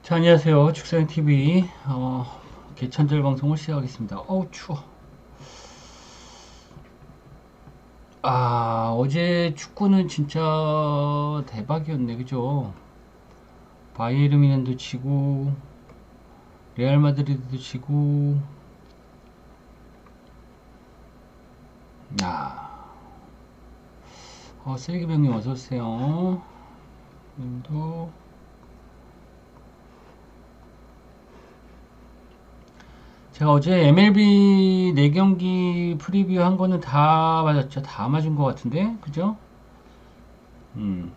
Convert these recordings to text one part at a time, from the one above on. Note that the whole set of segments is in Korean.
자, 안녕하세요. 축사형TV 개천절 방송을 시작하겠습니다. 어우 추워. 어제 축구는 진짜 대박이었네, 그죠? 바이에른 뮌헨도 치고 레알 마드리드도 치고. 야, 쓰레기병님 어서 오세요. 님도. 제가 어제 MLB 4경기 프리뷰 한 거는 다 맞았죠. 다 맞은 것 같은데, 그죠? 음.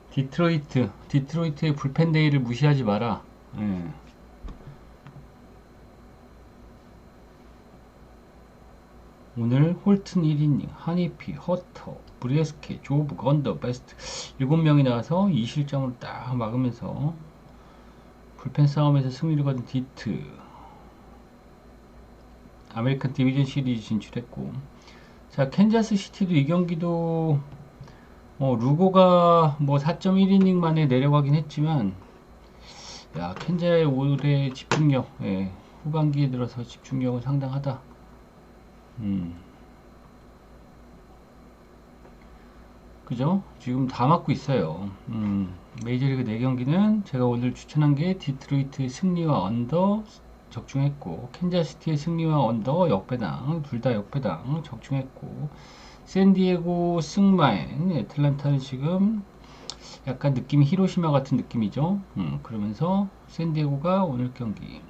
디트로이트의 불펜데이를 무시하지 마라. 예. 오늘 홀튼 1이닝, 하니피, 허터, 브리에스케, 조브, 건더, 베스트 7명이 나와서 2실점으로 딱 막으면서 불펜 싸움에서 승리를 거둔 디트. 아메리칸 디비전 시리즈 진출했고, 자, 캔자스 시티도 이 경기도 루고가 뭐 4.1이닝 만에 내려가긴 했지만, 야, 캔자의 올해 집중력, 예, 후반기에 들어서 집중력은 상당하다. 그죠? 지금 다 맞고 있어요. 메이저리그 4경기는 제가 오늘 추천한 게 디트로이트 승리와 언더 적중했고, 캔자스시티의 승리와 언더 역배당, 둘 다 역배당 적중했고, 샌디에고 승마엔, 애틀란타는 지금 약간 느낌이 히로시마 같은 느낌이죠. 그러면서 샌디에고가 오늘 경기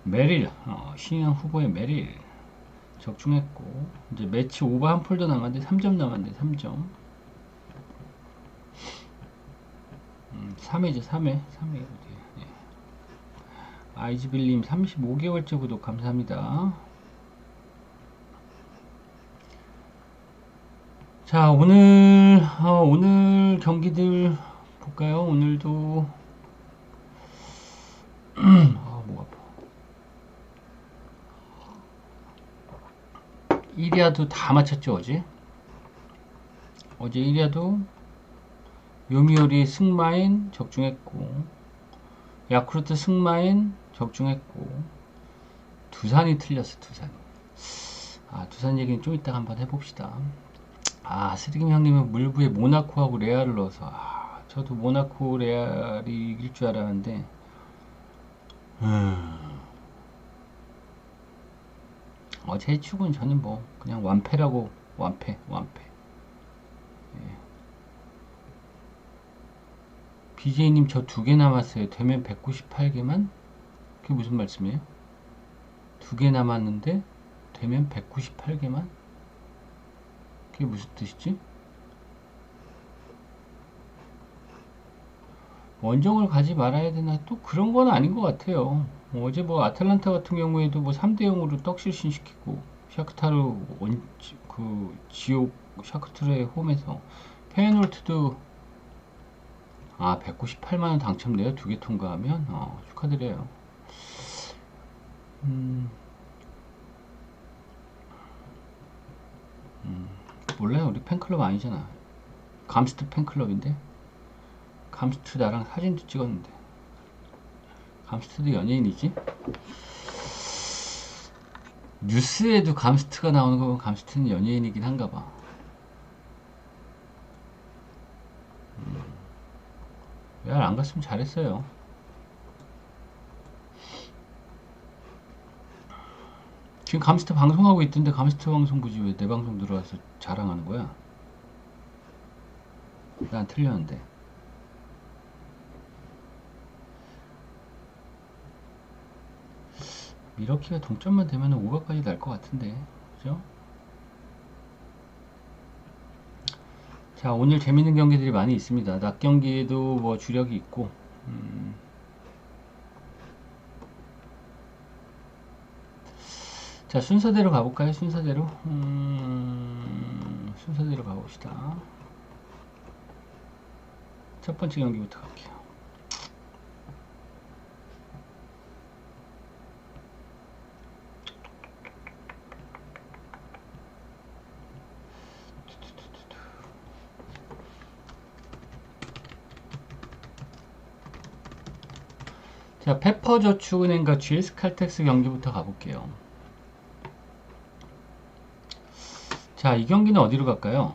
메릴, 신인왕 후보의 메릴 적중했고, 이제 매치 오버 한 폴더 남았는데 3점 남았는데 3점. 3회죠, 3회. 3회 어디? 예. 아이즈빌님 35개월째 구독 감사합니다. 자, 오늘 경기들 볼까요? 오늘도 목 아파. 1야도 다 맞췄죠, 어제? 어제 1야도 요미우리 승마인 적중했고, 야쿠르트 승마인 적중했고, 두산이 틀렸어, 두산이. 두산 얘기는 좀 이따가 한번 해봅시다. 스리김 형님은 물부에 모나코하고 레알을 넣어서, 저도 모나코 레알이 이길 줄 알았는데, 제 축은 저는 뭐, 그냥 완패라고, 완패. BJ님 저 2개 남았어요. 되면 198개만? 그게 무슨 말씀이에요? 2개 남았는데 되면 198개만? 그게 무슨 뜻이지? 원정을 가지 말아야 되나? 또 그런 건 아닌 것 같아요. 어제 뭐 아틀란타 같은 경우에도 뭐 3대0으로 떡실신 시키고, 샤크타르 지옥 샤크타르의 홈에서 페이놀트도 198만원 당첨돼요. 2개 통과하면. 축하드려요. 몰라요. 우리 팬클럽 아니잖아. 감스트 팬클럽인데. 감스트 나랑 사진도 찍었는데. 감스트도 연예인이지? 뉴스에도 감스트가 나오는 거 보면 감스트는 연예인이긴 한가 봐. 레알 안 갔으면 잘했어요. 지금 감스트 방송하고 있던데 감스트 방송 보지 왜 내 방송 들어와서 자랑하는 거야? 난 틀렸는데. 미러키가 동점만 되면 5가까지 날 것 같은데, 그죠? 자, 오늘 재밌는 경기들이 많이 있습니다. 낮 경기에도 뭐 주력이 있고, 자, 순서대로 가볼까요? 순서대로 가봅시다. 첫 번째 경기부터 갈게요. 자, 페퍼저축은행과 GS칼텍스 경기부터 가볼게요. 자, 이 경기는 어디로 갈까요?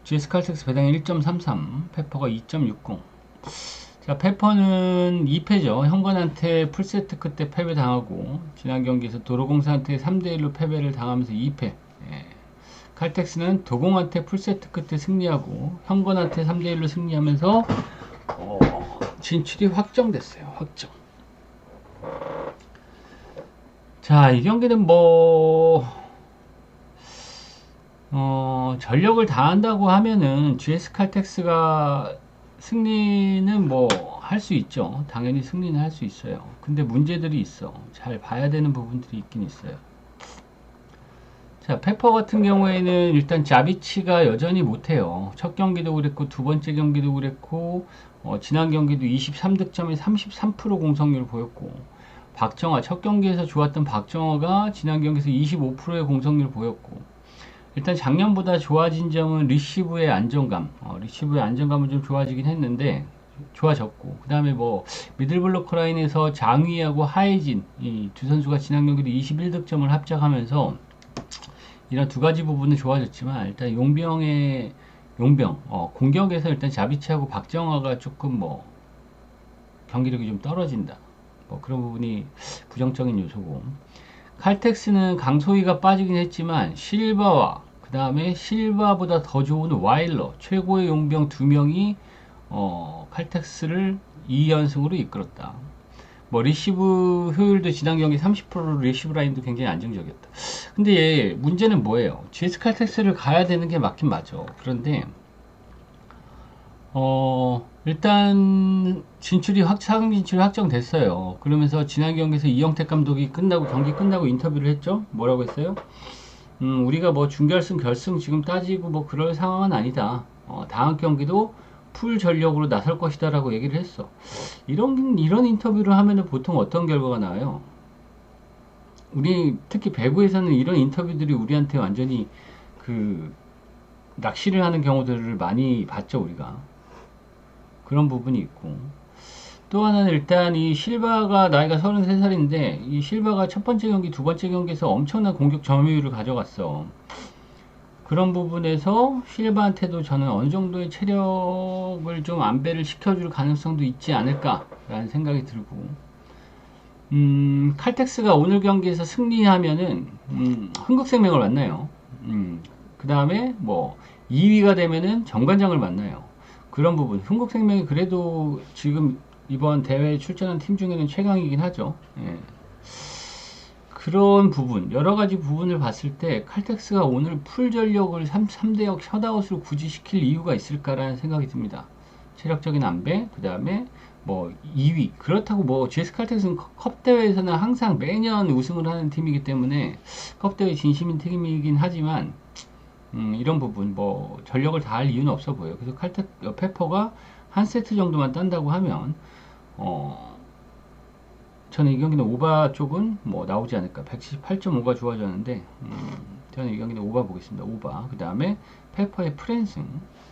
GS칼텍스 배당이 1.33, 페퍼가 2.60. 자, 페퍼는 2패죠. 현관한테 풀세트 끝에 패배당하고 지난 경기에서 도로공사한테 3대1로 패배를 당하면서 2패. 예. 칼텍스는 도공한테 풀세트 끝에 승리하고 현관한테 3대1로 승리하면서 진출이 확정됐어요. 확정. 자, 이 경기는 전력을 다한다고 하면은 GS칼텍스가 승리는 할 수 있죠. 당연히 승리는 할 수 있어요. 근데 문제들이 있어. 잘 봐야 되는 부분들이 있긴 있어요. 자, 페퍼 같은 경우에는 일단 자비치가 여전히 못해요. 첫 경기도 그랬고 두 번째 경기도 그랬고 지난 경기도 23득점에 33% 공성률을 보였고 박정아, 첫 경기에서 좋았던 박정아가 지난 경기에서 25%의 공성률을 보였고 일단 작년보다 좋아진 점은 리시브의 안정감, 리시브의 안정감은 좀 좋아지긴 했는데 좋아졌고 그 다음에 미들블로커 라인에서 장위하고 하이진 이 두 선수가 지난 경기도 21득점을 합작하면서 이런 두 가지 부분은 좋아졌지만 일단 공격에서 일단 자비치하고 박정아가 조금 경기력이 좀 떨어진다. 그런 부분이 부정적인 요소고 칼텍스는 강소희가 빠지긴 했지만 실바와 그 다음에 실바보다 더 좋은 와일러 최고의 용병 두 명이 칼텍스를 2연승으로 이끌었다. 리시브 효율도 지난 경기 30%로 리시브 라인도 굉장히 안정적이었다. 근데 문제는 뭐예요? GS 칼텍스를 가야 되는 게 맞긴 맞아. 그런데 일단 상위 진출이 확정됐어요. 그러면서 지난 경기에서 이영택 감독이 경기 끝나고 인터뷰를 했죠. 뭐라고 했어요? 우리가 준결승, 결승 지금 따지고 그럴 상황은 아니다. 다음 경기도 풀 전력으로 나설 것이다 라고 얘기를 했어. 이런 인터뷰를 하면은 보통 어떤 결과가 나와요? 특히 배구에서는 이런 인터뷰들이 우리한테 완전히 낚시를 하는 경우들을 많이 봤죠, 우리가. 그런 부분이 있고. 또 하나는 일단 이 실바가 나이가 33살인데 이 실바가 첫 번째 경기, 두 번째 경기에서 엄청난 공격 점유율을 가져갔어. 그런 부분에서 실바한테도 저는 어느 정도의 체력을 좀 안배를 시켜줄 가능성도 있지 않을까라는 생각이 들고, 칼텍스가 오늘 경기에서 승리하면은, 흥국생명을 만나요. 그 다음에 2위가 되면은 정관장을 만나요. 그런 부분. 흥국생명이 그래도 지금 이번 대회에 출전한 팀 중에는 최강이긴 하죠. 예. 그런 부분, 여러 가지 부분을 봤을 때 칼텍스가 오늘 풀 전력을 3대0 셧아웃으로 굳이 시킬 이유가 있을까라는 생각이 듭니다. 체력적인 안배, 그 다음에 2위. 그렇다고 GS 칼텍스는 컵 대회에서는 항상 매년 우승을 하는 팀이기 때문에 컵 대회 진심인 팀이긴 하지만 이런 부분 전력을 다할 이유는 없어 보여요. 그래서 페퍼가 한 세트 정도만 딴다고 하면 저는 이 경기는 오바 쪽은 나오지 않을까. 178.5가 좋아졌는데 저는 이 경기는 오바 보겠습니다. 오바. 그 다음에 페퍼의 프랜승.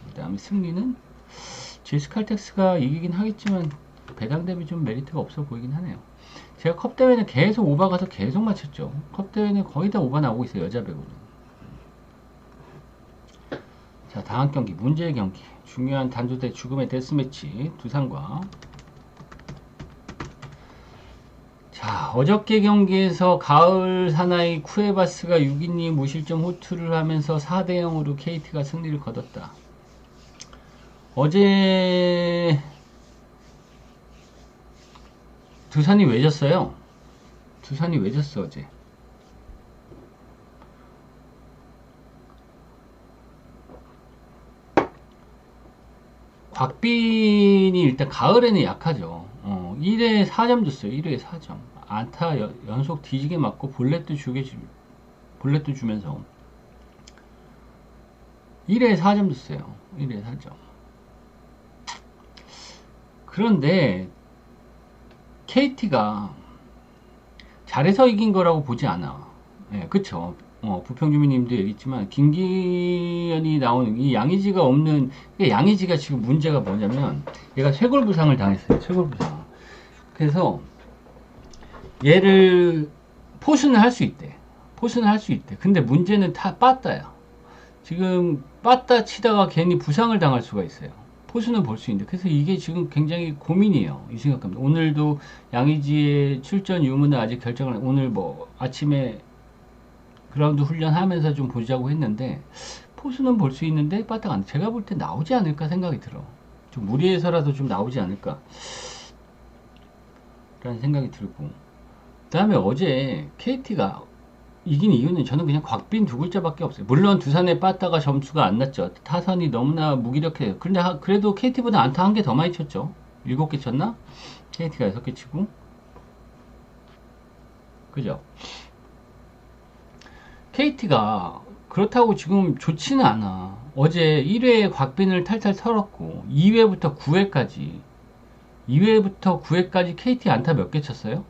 그 다음에 승리는 GS 칼텍스가 이기긴 하겠지만 배당 대비 좀 메리트가 없어 보이긴 하네요. 제가 컵 대회는 계속 오바 가서 계속 맞췄죠. 컵 대회는 거의 다 오바 나오고 있어요. 여자 배구는. 자, 다음 경기 문제의 경기. 중요한 단조대 죽음의 데스매치 두산과 자, 어저께 경기에서 가을 사나이 쿠에바스가 6이닝 무실점 호투를 하면서 4대0으로 KT가 승리를 거뒀다. 어제 두산이 왜 졌어요? 두산이 왜 졌어 어제? 곽빈이 일단 가을에는 약하죠. 1회 4점 줬어요. 1회 4점. 안타 연속 뒤지게 맞고 볼넷도 주면서 1회 4점 줬어요. 1회 4점. 그런데 KT가 잘해서 이긴 거라고 보지 않아. 예, 그쵸. 부평주민님도 얘기했지만 김기현이 나오는 이 양의지가 없는, 양의지가 지금 문제가 뭐냐면 얘가 쇄골부상을 당했어요. 쇄골부상. 그래서 얘를 포수는 할 수 있대. 포수는 할 수 있대. 근데 문제는 다 빠따야. 지금 빠따 치다가 괜히 부상을 당할 수가 있어요. 포수는 볼 수 있는데. 그래서 이게 지금 굉장히 고민이에요. 이승엽 감독. 오늘도 양의지의 출전 유무는 아직 결정을, 오늘 뭐 아침에 그라운드 훈련하면서 좀 보자고 했는데, 포수는 볼 수 있는데 빠따가 안, 제가 볼 때 나오지 않을까 생각이 들어. 좀 무리해서라도 좀 나오지 않을까 라는 생각이 들고, 그 다음에 어제 KT가 이긴 이유는 저는 그냥 곽빈 두 글자밖에 없어요. 물론 두산의 빠따가 점수가 안 났죠. 타선이 너무나 무기력해요. 그런데 그래도 KT보다 안타 한 개 더 많이 쳤죠. 7개 쳤나? KT가 6개 치고. 그죠? KT가 그렇다고 지금 좋지는 않아. 어제 1회에 곽빈을 탈탈 털었고 2회부터 9회까지 KT 안타 몇 개 쳤어요?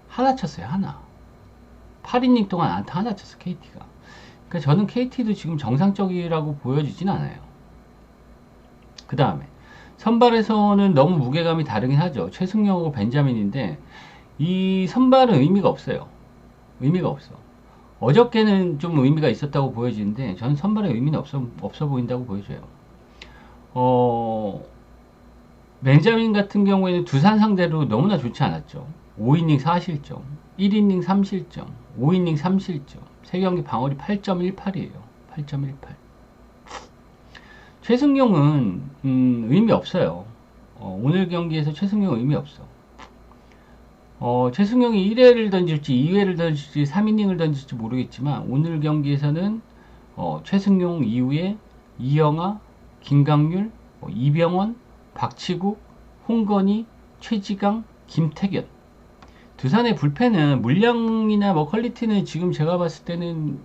하나 쳤어요. 하나. 8이닝 동안 안타 하나 쳤어. KT가. 그러니까 저는 KT도 지금 정상적이라고 보여지진 않아요. 그 다음에 선발에서는 너무 무게감이 다르긴 하죠. 최승용하고 벤자민인데 이 선발은 의미가 없어요. 의미가 없어. 어저께는 좀 의미가 있었다고 보여지는데 저는 선발의 의미는 없어 보인다고 보여져요. 벤자민 같은 경우에는 두산 상대로 너무나 좋지 않았죠. 5이닝 4실점, 1이닝 3실점, 5이닝 3실점, 3경기 방어率 8.18이에요. 8.18. 최승용은 의미 없어요. 오늘 경기에서 최승용 의미 없어. 최승용이 1회를 던질지 2회를 던질지 3이닝을 던질지 모르겠지만 오늘 경기에서는 최승용 이후에 이영하, 김강률, 이병헌, 박치국, 홍건희, 최지강, 김태견. 두산의 불펜은 물량이나 뭐 퀄리티는 지금 제가 봤을 때는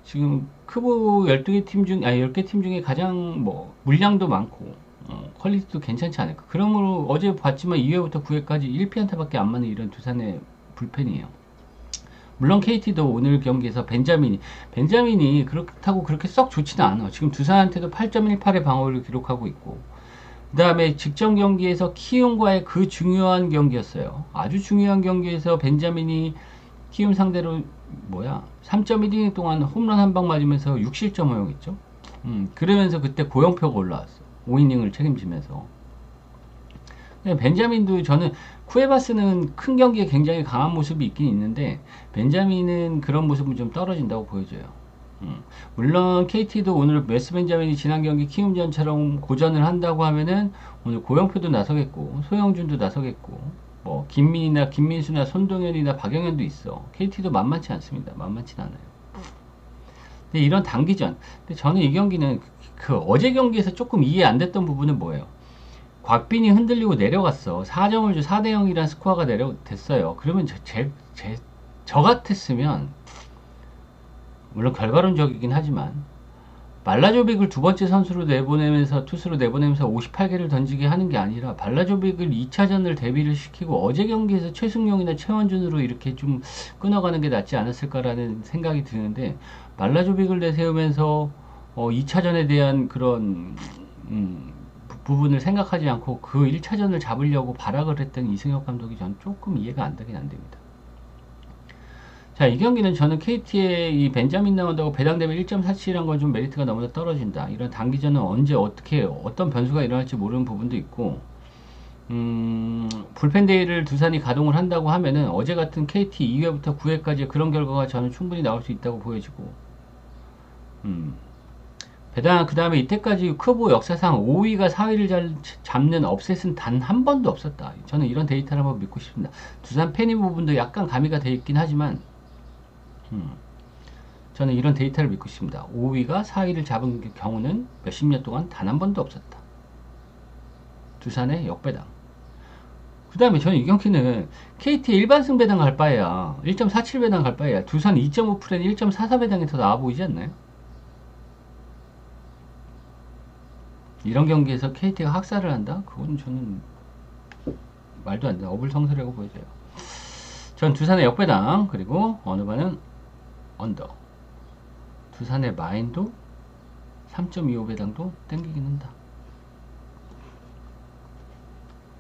지금 크보 12개 팀 중, 10개 팀 중에 가장 뭐 물량도 많고 퀄리티도 괜찮지 않을까. 그러므로 어제 봤지만 2회부터 9회까지 1피안타밖에 안 맞는 이런 두산의 불펜이에요. 물론 KT도 오늘 경기에서 벤자민이 그렇다고 그렇게 썩 좋지는 않아. 지금 두산한테도 8.18의 방어를 기록하고 있고, 그 다음에 직전 경기에서 키움과의 그 중요한 경기였어요. 아주 중요한 경기에서 벤자민이 키움 상대로 3.1이닝 동안 홈런 한 방 맞으면서 6실점 허용했죠. 그러면서 그때 고영표가 올라왔어. 5이닝을 책임지면서. 벤자민도 저는 쿠에바스는 큰 경기에 굉장히 강한 모습이 있긴 있는데 벤자민은 그런 모습은 좀 떨어진다고 보여져요. 물론 KT도 오늘 웨스 벤자민이 지난 경기 키움전처럼 고전을 한다고 하면은 오늘 고영표도 나서겠고 소영준도 나서겠고 뭐 김민이나 김민수나 손동현이나 박영현도 있어. KT도 만만치 않습니다. 만만치 않아요. 근데 이런 단기전. 근데 저는 이 경기는 그 어제 경기에서 조금 이해 안 됐던 부분은 뭐예요? 곽빈이 흔들리고 내려갔어. 4점을 줘 4대 0이란 스코어가 됐어요. 그러면 저 같았으면 물론 결과론적이긴 하지만 발라조빅을 두 번째 선수로 내보내면서 투수로 내보내면서 58개를 던지게 하는 게 아니라 발라조빅을 2차전을 대비를 시키고 어제 경기에서 최승용이나 최원준으로 이렇게 좀 끊어가는 게 낫지 않았을까라는 생각이 드는데 발라조빅을 내세우면서 2차전에 대한 그런 부분을 생각하지 않고 그 1차전을 잡으려고 발악을 했던 이승엽 감독이 전 조금 이해가 안 되긴 안 됩니다. 자, 이 경기는 저는 KT의 이 벤자민 나온다고 배당 대비 1.47한 건 좀 메리트가 너무나 떨어진다. 이런 단기전은 언제 어떻게 어떤 변수가 일어날지 모르는 부분도 있고 불펜 데이를 두산이 가동을 한다고 하면은 어제 같은 KT 2회부터 9회까지 그런 결과가 저는 충분히 나올 수 있다고 보여지고 배당 그 다음에 이때까지 크보 역사상 5위가 4위를 잡는 업셋은 단 한 번도 없었다. 저는 이런 데이터를 한번 믿고 싶습니다. 두산 팬인 부분도 약간 가미가 되어 있긴 하지만 저는 이런 데이터를 믿고 싶습니다. 5위가 4위를 잡은 경우는 몇십 년 동안 단 한 번도 없었다. 두산의 역배당. 그 다음에 저는 이 경기는 KT 일반승 배당 갈 바에야 1.47 배당 갈 바에야 두산 2.5 프레는 1.44 배당이 더 나아 보이지 않나요? 이런 경기에서 KT가 학살을 한다? 그건 저는 말도 안 돼. 어불성설이라고 보여져요. 전 두산의 역배당, 그리고 어느 바는 언더. 두산의 마인도 3.25배당도 땡기긴 한다.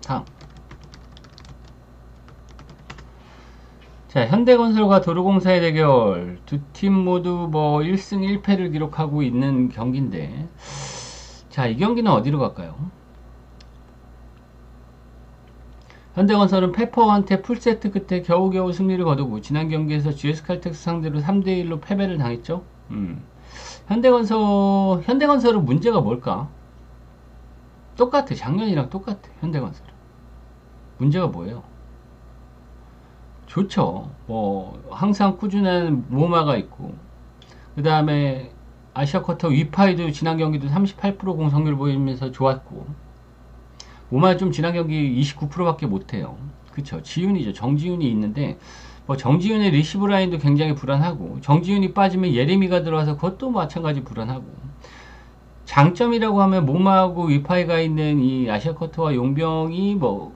다음. 자, 현대건설과 도로공사의 대결. 두 팀 모두 뭐 1승 1패를 기록하고 있는 경기인데, 자, 이 경기는 어디로 갈까요? 현대건설은 페퍼한테 풀세트 끝에 겨우겨우 승리를 거두고 지난 경기에서 GS칼텍스 상대로 3대1로 패배를 당했죠. 현대건설은 문제가 뭘까? 똑같아. 작년이랑 똑같아. 현대건설은. 문제가 뭐예요? 좋죠. 뭐 항상 꾸준한 모마가 있고, 그 다음에 아시아쿼터 위파이도 지난 경기도 38% 공성률 보이면서 좋았고, 모마 좀 지난 경기 29%밖에 못해요. 그쵸? 지훈이죠. 정지훈이 있는데, 뭐 정지훈의 리시브 라인도 굉장히 불안하고, 정지훈이 빠지면 예레미가 들어와서 그것도 마찬가지 불안하고, 장점이라고 하면 모마하고 위파이가 있는 이 아시아쿼터와 용병이 뭐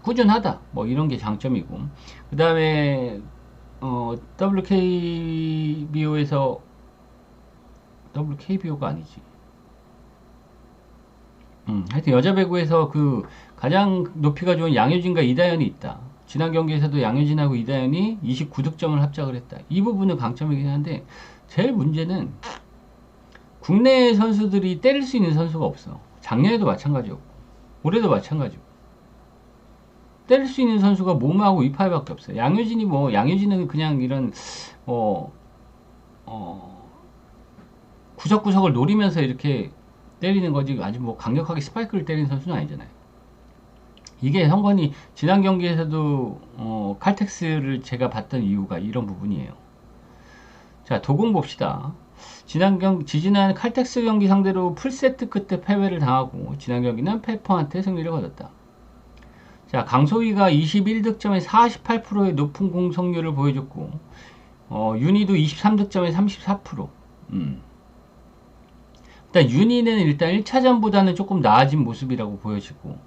꾸준하다, 뭐 이런 게 장점이고, 그 다음에 WKBO에서 WKBO가 아니지. 하여튼 여자 배구에서 그 가장 높이가 좋은 양효진과 이다현이 있다. 지난 경기에서도 양효진하고 이다현이 29득점을 합작을 했다. 이 부분은 강점이긴 한데, 제일 문제는 국내 선수들이 때릴 수 있는 선수가 없어. 작년에도 마찬가지였고, 올해도 마찬가지고. 때릴 수 있는 선수가 모마하고 위파이밖에 없어요. 양효진은 그냥 이런, 구석구석을 노리면서 이렇게 때리는 거지, 아주 뭐 강력하게 스파이크를 때리는 선수는 아니잖아요. 이게 성건이 지난 경기에서도 칼텍스를 제가 봤던 이유가 이런 부분이에요. 자, 도공 봅시다. 지지난 칼텍스 경기 상대로 풀세트 끝에 패배를 당하고 지난 경기는 페퍼한테 승리를 거뒀다. 자, 강소희가 21득점에 48%의 높은 공성률을 보여줬고, 윤희도 23득점에 34%. 일단 윤희는 일단 1차전보다는 조금 나아진 모습이라고 보여지고,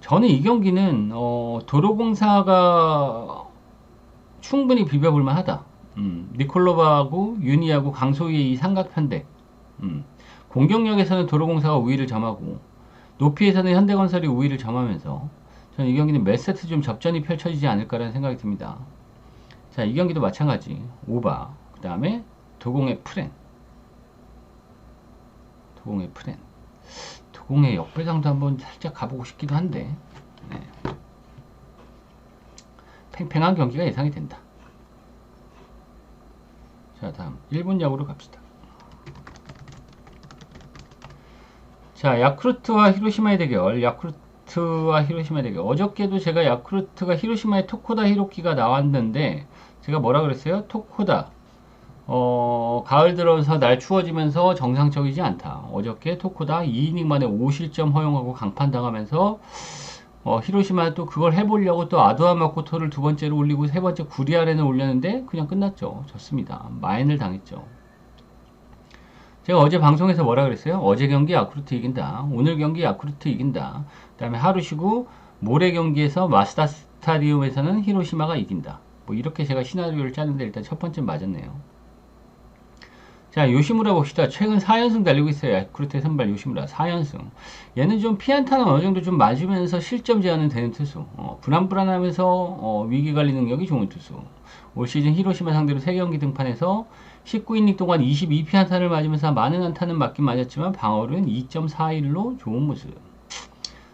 저는 이 경기는 도로공사가 충분히 비벼볼만 하다. 니콜로바하고 윤희하고 강소희의 이 삼각편대. 공격력에서는 도로공사가 우위를 점하고, 높이에서는 현대건설이 우위를 점하면서, 저는 이 경기는 몇 세트 좀 접전이 펼쳐지지 않을까라는 생각이 듭니다. 자, 이 경기도 마찬가지. 오바. 그 다음에 도공의 프렌. 도공의 역배당도 한번 살짝 가보고 싶기도 한데, 네. 팽팽한 경기가 예상이 된다. 자, 다음 1분 야구로 갑시다. 자, 야쿠르트와 히로시마의 대결. 어저께도 제가 야쿠르트가 히로시마의 토코다 히로키가 나왔는데, 제가 뭐라 그랬어요? 토코다. 가을 들어서 날 추워지면서 정상적이지 않다. 어저께 토코다 2이닝 만에 5실점 허용하고 강판 당하면서, 히로시마 또 그걸 해보려고 또 아도아 마코토를 두 번째로 올리고 세 번째 구리아렌을 올렸는데, 그냥 끝났죠. 졌습니다. 마인을 당했죠. 제가 어제 방송에서 뭐라 그랬어요? 어제 경기 야쿠르트 이긴다. 오늘 경기 야쿠르트 이긴다. 그 다음에 하루 쉬고 모레 경기에서 마스다 스타디움에서는 히로시마가 이긴다. 뭐 이렇게 제가 시나리오를 짜는데 일단 첫 번째 맞았네요. 자, 요시무라 봅시다. 최근 4연승 달리고 있어요. 야쿠르트의 선발 요시무라 4연승. 얘는 좀 피안타는 어느 정도 좀 맞으면서 실점 제한은 되는 투수. 불안불안하면서 위기관리 능력이 좋은 투수. 올 시즌 히로시마 상대로 3경기 등판해서 19이닝 동안 22피안타를 맞으면서 많은 안타는 맞긴 맞았지만 방어율은 2.41로 좋은 모습.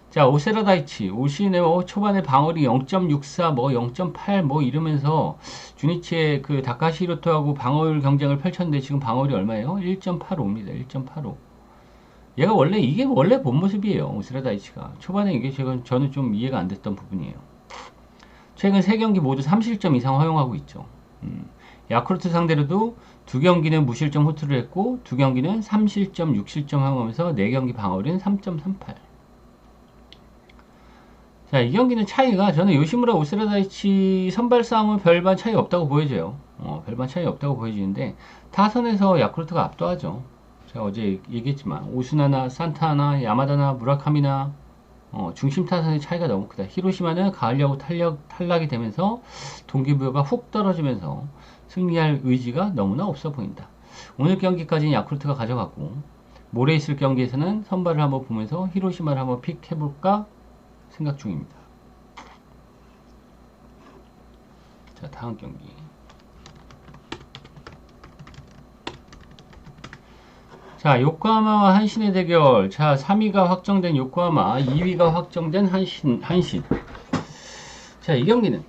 자, 오세라 다이치. 올 시즌에 초반에 방어율이 0.64, 0.8 이러면서 주니치의 그 다카시 히로토하고 방어율 경쟁을 펼쳤는데 지금 방어율이 얼마예요? 1.85입니다. 1.85. 얘가 이게 원래 본 모습이에요. 오세라 다이치가. 초반에 이게 저는 좀 이해가 안 됐던 부분이에요. 최근 3경기 모두 3실점 이상 허용하고 있죠. 야쿠르트 상대로도 2경기는 무실점 호투를 했고 2경기는 3실점, 6실점 허용하면서 4경기 방어율은 3.38. 자, 이 경기는 차이가 저는 요시무라 오스라다이치 선발 싸움은 별반 차이 없다고 보여져요. 별반 차이 없다고 보여지는데 타선에서 야쿠르트가 압도하죠. 제가 어제 얘기했지만 오스나나 산타나 야마다나 무라카미나 중심 타선의 차이가 너무 크다. 히로시마는 가을 야구 탈락이 되면서 동기부여가 훅 떨어지면서 승리할 의지가 너무나 없어 보인다. 오늘 경기까지는 야쿠르트가 가져가고 모레 있을 경기에서는 선발을 한번 보면서 히로시마를 한번 픽해볼까 생각 중입니다. 자, 다음 경기. 자, 요코하마와 한신의 대결. 자, 3위가 확정된 요코하마, 2위가 확정된 한신. 자, 이 경기는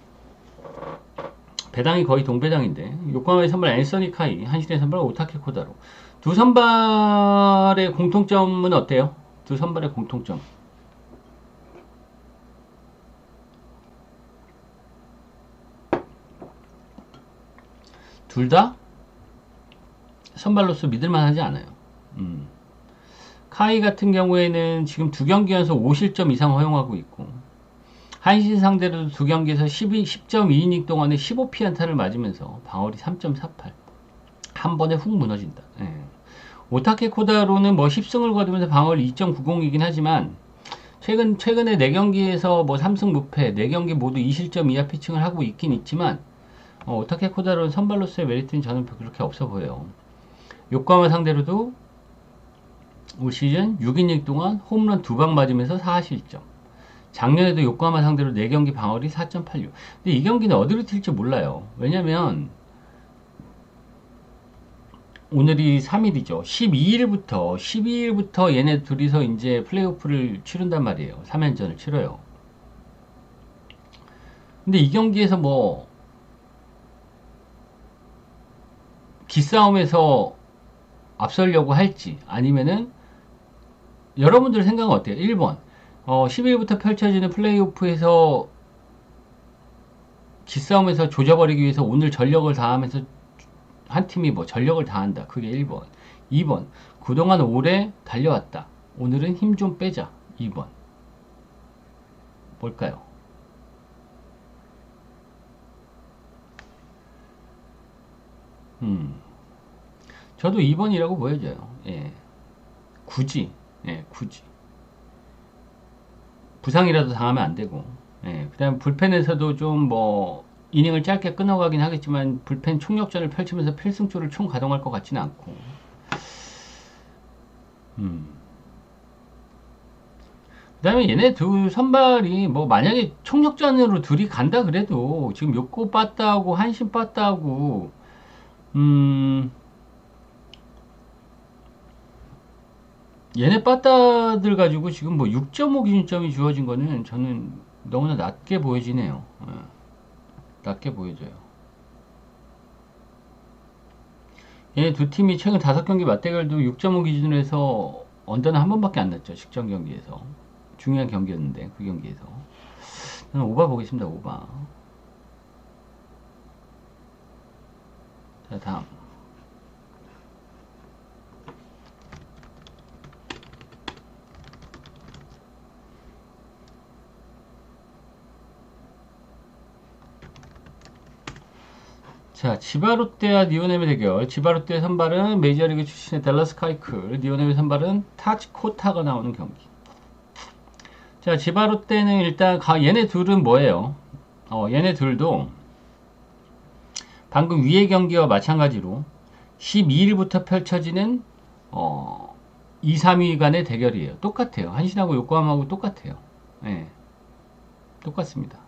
배당이 거의 동배당인데 요코하마의 선발 앤서니 카이, 한신의 선발 오타케 코다로. 두 선발의 공통점은 어때요? 두 선발의 공통점. 둘 다 선발로서 믿을만하지 않아요. 카이 같은 경우에는 지금 두 경기 연속 5실점 이상 허용하고 있고 한신 상대로 두 경기에서 10.2이닝 동안에 15피안타를 맞으면서 방어리 3.48. 한 번에 훅 무너진다. 예. 오타케 코다로는 뭐 10승을 거두면서 방어리 2.90이긴 하지만 최근에 4경기에서 뭐 3승 무패, 4경기 모두 2실점 이하 피칭을 하고 있긴 있지만 오타케 코다로는 선발로서의 메리트는 저는 그렇게 없어 보여요. 요코하마 상대로도 올 시즌 6이닝 동안 홈런 2방 맞으면서 4실점. 작년에도 요코하마 상대로 4경기 방어리 4.86. 근데 이 경기는 어디로 튈지 몰라요. 왜냐면 오늘이 3일이죠. 12일부터 얘네 둘이서 이제 플레이오프를 치른단 말이에요. 3연전을 치러요. 근데 이 경기에서 뭐 기싸움에서 앞서려고 할지 아니면은 여러분들 생각은 어때요? 1번 10일부터 펼쳐지는 플레이오프에서 기싸움에서 조져버리기 위해서 오늘 전력을 다하면서 한 팀이 뭐 전력을 다한다. 그게 1번. 2번. 그동안 오래 달려왔다. 오늘은 힘 좀 빼자. 2번. 뭘까요? 저도 2번이라고 보여져요. 예. 굳이. 부상이라도 당하면 안 되고. 예. 그 다음 불펜에서도 좀 뭐 이닝을 짧게 끊어가긴 하겠지만 불펜 총력전을 펼치면서 필승조를 총 가동할 것 같지는 않고. 그 다음에 얘네 두 선발이 뭐 만약에 총력전으로 둘이 간다 그래도 지금 요코 빠따하고 한신 빠따하고 얘네 빠따들 가지고 지금 뭐 6.5 기준점이 주어진 거는 저는 너무나 낮게 보여지네요. 낮게 보여져요. 얘네 두 팀이 최근 5경기 맞대결도 6.5 기준으로 해서 언더는 한 번밖에 안 났죠. 직전 경기에서. 중요한 경기였는데 그 경기에서. 저는 오바 보겠습니다. 오바. 자, 다음. 자, 지바롯데와 니오넴의 대결. 지바롯데 선발은 메이저리그 출신의 댈러스 카이클, 니오넴의 선발은 타치 코타가 나오는 경기. 자, 지바롯데는 일단 얘네 둘은 뭐예요? 얘네 둘도 방금 위의 경기와 마찬가지로 12일부터 펼쳐지는 2, 3위 간의 대결이에요. 똑같아요. 한신하고 요코하마하고 똑같아요. 네, 똑같습니다.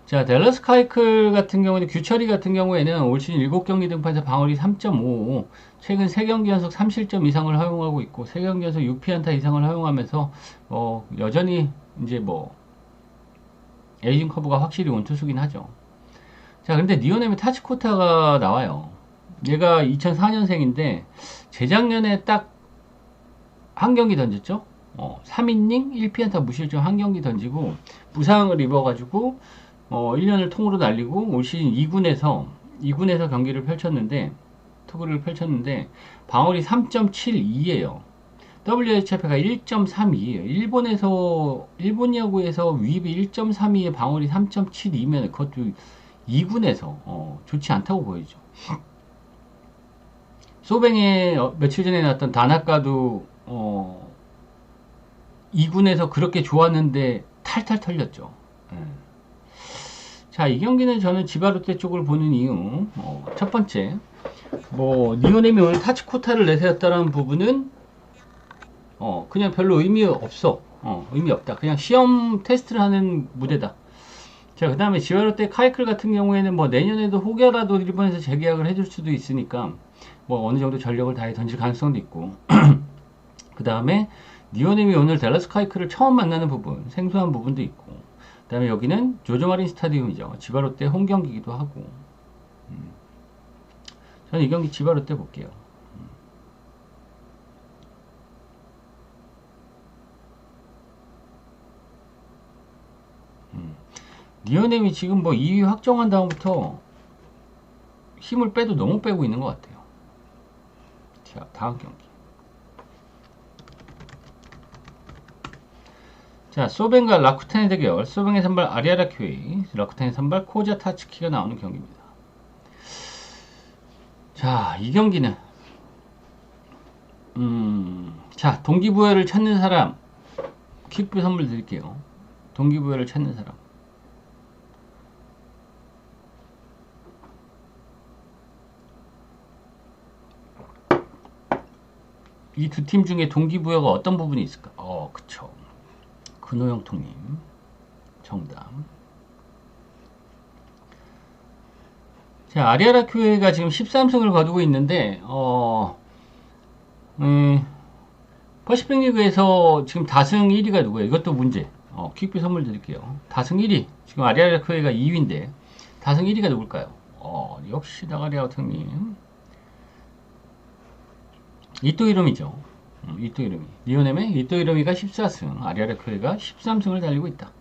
자, 댈러스 카이클 같은 경우는 규철이 같은 경우에는 올 시즌 7경기 등판에서 방어리 3.55, 최근 3경기 연속 3실점 이상을 허용하고 있고 3경기 연속 6피안타 이상을 허용하면서 여전히 이제 뭐 에이징 커브가 확실히 온 투수긴 하죠. 자, 근데 니오넴의 타치코타가 나와요. 얘가 2004년생인데 재작년에 딱 한 경기 던졌죠. 3이닝 1피안타 무실점 한 경기 던지고 부상을 입어가지고 1년을 통으로 날리고 올 시즌 2군에서 경기를 펼쳤는데 투구를 펼쳤는데 방어리 3.72예요. WHIP가 1.32예요. 일본 야구에서 위입이 1.32에 방어리 3.72면 그것도 2군에서 좋지 않다고 보이죠. 소뱅에 며칠 전에 나왔던 다나카도 2군에서 그렇게 좋았는데 탈탈 털렸죠. 예. 자, 이 경기는 저는 지바롯데 쪽을 보는 이유, 첫 번째, 뭐 니오넴이 오늘 타치 코타를 내세웠다는 부분은 그냥 별로 의미 없어. 의미 없다. 그냥 시험 테스트를 하는 무대다. 자, 그 다음에 지바롯데 카이클 같은 경우에는 뭐 내년에도 혹여라도 일본에서 재계약을 해줄 수도 있으니까 뭐 어느 정도 전력을 다해 던질 가능성도 있고. 그 다음에 니오넴이 오늘 댈러스 카이클을 처음 만나는 부분, 생소한 부분도 있고. 그 다음에 여기는 조조마린 스타디움이죠. 지바롯데 홈 경기이기도 하고. 저는 이 경기 지바롯데 볼게요. 니오넴이 지금 뭐 2위 확정한 다음부터 힘을 빼도 너무 빼고 있는 것 같아요. 자, 다음 경기. 자, 소벤과 라쿠텐의 대결. 소벤의 선발 아리아라 큐이, 라쿠텐의 선발 코자 타츠키가 나오는 경기입니다. 자, 이 경기는 자, 동기부여를 찾는 사람 킥뷰 선물 드릴게요. 동기부여를 찾는 사람. 이 두 팀 중에 동기부여가 어떤 부분이 있을까? 그쵸. 근호영통님 정답. 자, 아리아라 큐에가 지금 13승을 거두고 있는데 퍼시픽 리그에서 지금 다승 1위가 누구예요? 이것도 문제. 퀵뷰 선물 드릴게요. 다승 1위. 지금 아리아라 큐에가 2위인데 다승 1위가 누굴까요? 역시 나가리 아우팅님. 이토 이름이죠. 이토 이름이. 니오넴의 이토 이름이가 14승, 아리아라 큐에가 13승을 달리고 있다.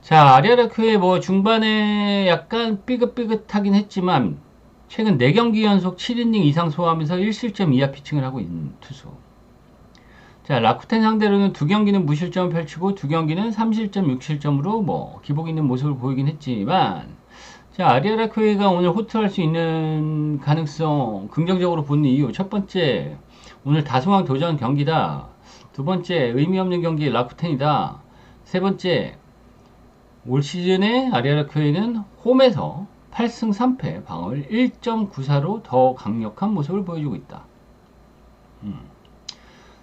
자, 아리아라 큐에 뭐 중반에 약간 삐긋삐긋하긴 했지만 최근 4경기 연속 7이닝 이상 소화하면서 1실점 이하 피칭을 하고 있는 투수. 자, 라쿠텐 상대로는 2경기는 무실점을 펼치고 2경기는 3실점, 6실점으로 뭐 기복 있는 모습을 보이긴 했지만 자, 아리아라 큐에가 오늘 호투할 수 있는 가능성 긍정적으로 보는 이유. 첫 번째, 오늘 다승왕 도전 경기다. 두 번째, 의미 없는 경기 라쿠텐이다. 세 번째, 올 시즌에 아리아라 큐에는 홈에서 8승 3패, 방어를 1.94로 더 강력한 모습을 보여주고 있다.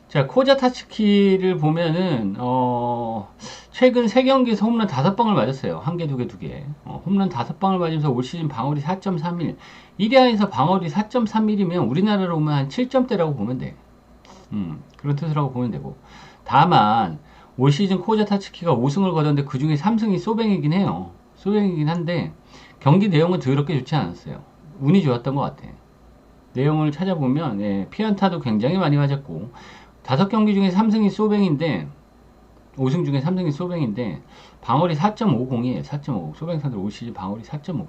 자, 코자 타츠키를 보면은 최근 3경기에서 홈런 5방을 맞았어요. 1개, 2개, 2개. 홈런 5방을 맞으면서 올 시즌 방어율이 4.31. 1위안에서 방어율이 4.31이면 우리나라로 오면 한 7점대라고 보면 돼. 그런 투수라고 보면 되고. 다만 올 시즌 코자 타츠키가 5승을 거뒀는데 그 중에 3승이 소뱅이긴 해요. 소뱅이긴 한데 경기 내용은 더럽게 좋지 않았어요. 운이 좋았던 것 같아. 내용을 찾아보면 피안타도 굉장히 많이 맞았고 5경기 중에 3승이 소뱅인데 5승 중에 3승이 소뱅인데 방어리 4.50이에요. 4.50. 소뱅 상대로 올 시즌 방어리 4.50.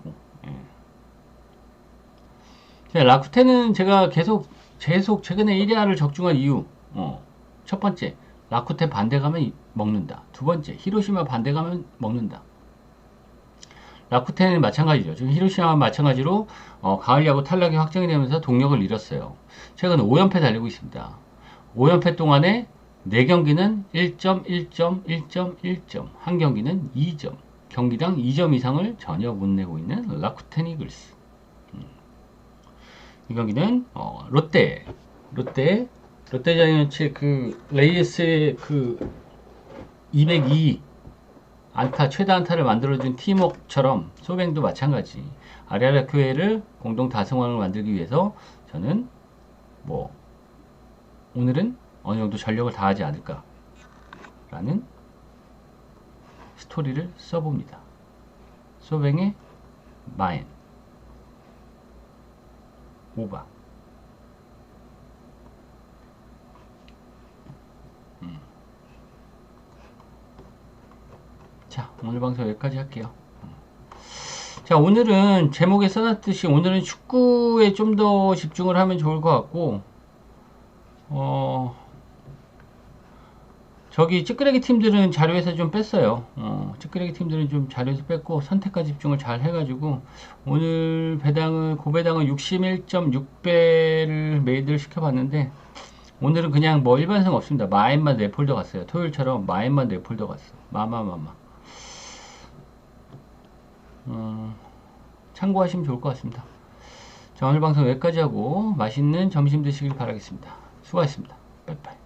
자, 라쿠텐은 제가 계속 최근에 1위를 적중한 이유. 첫 번째, 라쿠텐 반대 가면 먹는다. 두 번째, 히로시마 반대 가면 먹는다. 라쿠텐은 마찬가지죠. 지금 히로시마와 마찬가지로 가을 야구 탈락이 확정이 되면서 동력을 잃었어요. 최근 5연패 달리고 있습니다. 5연패 동안에 4경기는 1점, 1점, 1점, 1점, 한 경기는 2점, 경기당 2점 이상을 전혀 못 내고 있는 라쿠텐 이글스. 이 경기는 롯데 자이언츠의 그 레이스의 그 202 안타 최다 안타를 만들어준 팀워크처럼 소뱅도 마찬가지. 아리아라 큐에를 공동 다승왕을 만들기 위해서 저는 뭐 오늘은 어느 정도 전력을 다하지 않을까 라는 스토리를 써봅니다. 소뱅의 마엔 오바. 자, 오늘 방송 여기까지 할게요. 자, 오늘은 제목에 써놨듯이 오늘은 축구에 좀 더 집중을 하면 좋을 것 같고 저기 찌끄레기 팀들은 자료에서 좀 뺐어요. 찌끄레기 팀들은 좀 자료에서 뺐고 선택과 집중을 잘 해가지고 오늘 고배당은 61.6배를 메이드를 시켜봤는데 오늘은 그냥 뭐 일반성 없습니다. 마엠만 4폴더 갔어요. 토요일처럼 마엠만 4폴더 갔어. 마마마마. 참고하시면 좋을 것 같습니다. 자, 오늘 방송 여기까지 하고 맛있는 점심 드시길 바라겠습니다. 수고하셨습니다. 빠이빠이.